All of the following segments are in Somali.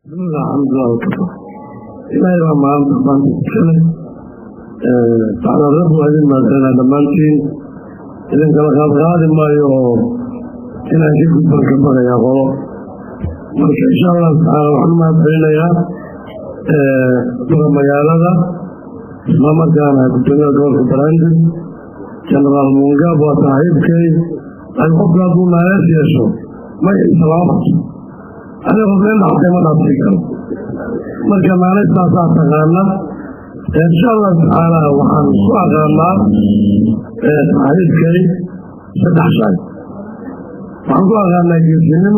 بسم الله الحمد لله وكفى إلهي وما أنت فانت تتكلم تعالى الرب وهذه المسألة دمانتين إذن كما قال غالب ما يوم إنا نجيب بالكبر يا غلو مرك إن شاء الله تعالى وحنما بينا يا بغم يالادا ما مكان هكذا دور براند جنرال مونجاب وصاحب كي الحب لابو ما يسيشو ما يسلامت أنا أقول لك أنا ما أفكر مركب معنا ساسات غانا إن شاء الله تعالى وحن سوا غانا صحيح كي ستحشاي وحن سوا غانا يجيبينه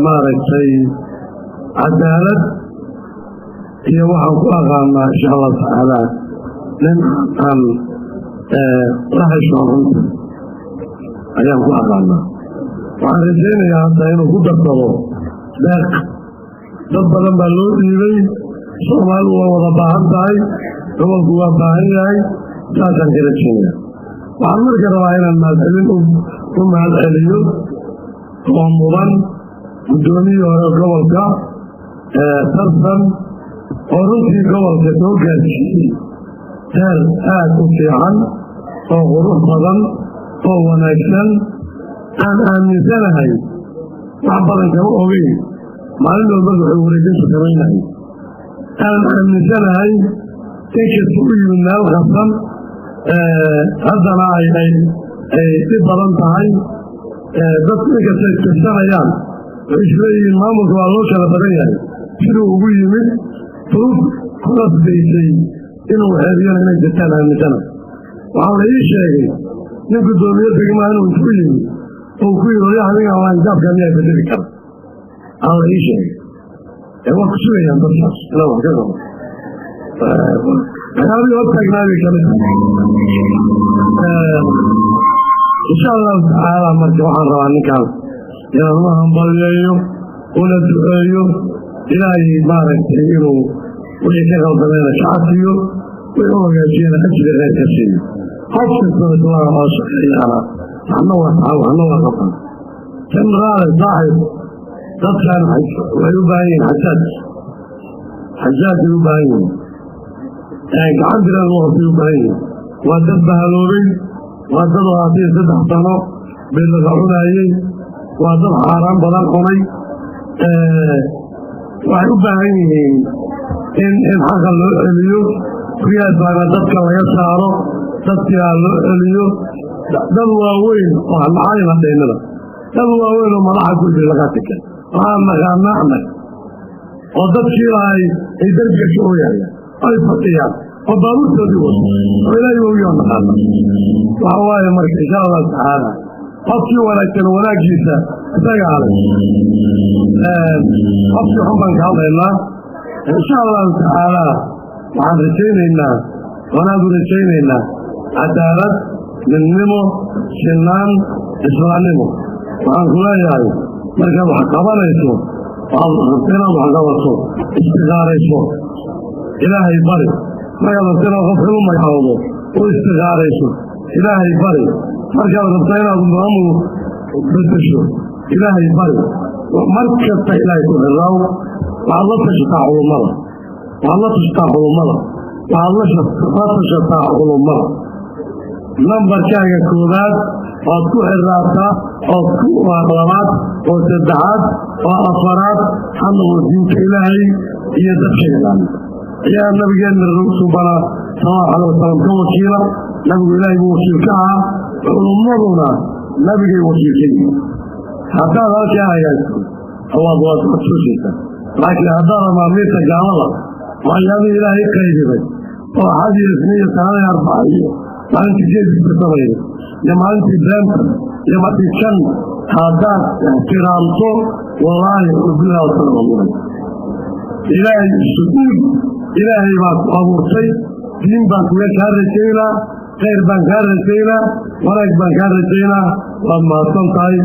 مارك سي عدالة هي وحن سوا غانا إن شاء الله تعالى لن عن راح يشعرون أيام سوا غانا waxaan rajaynayaa hadda inuu ku darsado deeq dad badan baa loo dhiibay soomaalidu waa wada baahan tahay gobolku waa baahan yahay saasaan ka rajaynaya waxaan marka rabaa inaan mahadcelin u mahadceliyo oo mudan guddoomiyii hore gobolka tartan oo runtii gobolka soo gaarsiiyey heer aad u fiican oo qurux badan oo wanaagsan aan aaminsanahay wax badan kama ogeyn maalin walba wuxuu wareejintu samaynahay aan aaminsanahay inkasta u yimid meel qabsan haddana ay dhib badan tahay dadku inkastay tirsanayaan waxay isleeyihiin maamulka waa loo kala badan yahay siduu ugu yimid furuf kulasbaysay inuu xeeriyana inay jirtaan aaminsanahay waxaa la ii sheegay nin guddoomiye degmaha inuu isku yimid وكل يعني الله يجاب جميع بذلك الله يشهد هو كسوي عند الناس لا وكذا هذا يوقف جميع كذا إن شاء الله تعالى ما تروح رواني كان يا الله هم باليوم ولا تغير إلهي بارك فيه ويكره بنا شعبيه ويوم يجينا أجل غير كثير خاصة الله وصحيح عنه طبعا كم غالب صاحب تطلع ويباين حجاج يباين يعني عندنا الوقت يباين ودبها لوري ودبها في سدح سنة بالغعون أيه ودب حرام بلان قمي ويباين إن حق اليوم قياد بانا تبكى ويسعره تبكى اليوم dad waaweyn oo halcay la deynada dad waaweyn oo madaxa ku jira laga tikay naqnay oo dadkii ay darbiga shooyayaan ay fadhiyaan oo baabuurtoodii wado oo ilaahay uu yoon naqana waxa waaye marka insha Allah taala qofkii wanaagsan wanaagiisa isaga alay qofkii xubban ka hadlaynaa insha Allah taala waxaan rajaynaynaa cadaalad midnimo sinaan islaamnimo waxaan ku leeyahay markaad wax qabanayso inaad wax qabato istiqaarayso ilaahay bari markaad rabto inaad qof xulu magacaawdo u istiqaarayso ilaahay bari markaad rabto inaad maamul bedesho ilaahay bari mar kasta ilaahay ku xiraaw waxaad la tashataa culummada waxaad la tashataa culummada نمبر كاغا كوداد او كو حراتا او كو لباد او سدحات او افراد حمد ودينك الهي هي دخيلان يا نبي الرسول صلى الله عليه وسلم كوكيلا نبي الهي وكيلكها ونمرنا نبي وكيلكي حتى لا كاغا الله ضوات وتشوشيتا لكن هذا ما ميتا جاملا وعيان الهي قيدي وحاجة اسمية سنة 4 أنت جيد بسويه لما أنت دامت لما تشن هذا احترامته والله أبناء صلى الله عليه وسلم إلهي السجود إلهي أبو سيد دين بانكوية كارجينا غير بانكارجينا ورق بانكارجينا وما صنطعي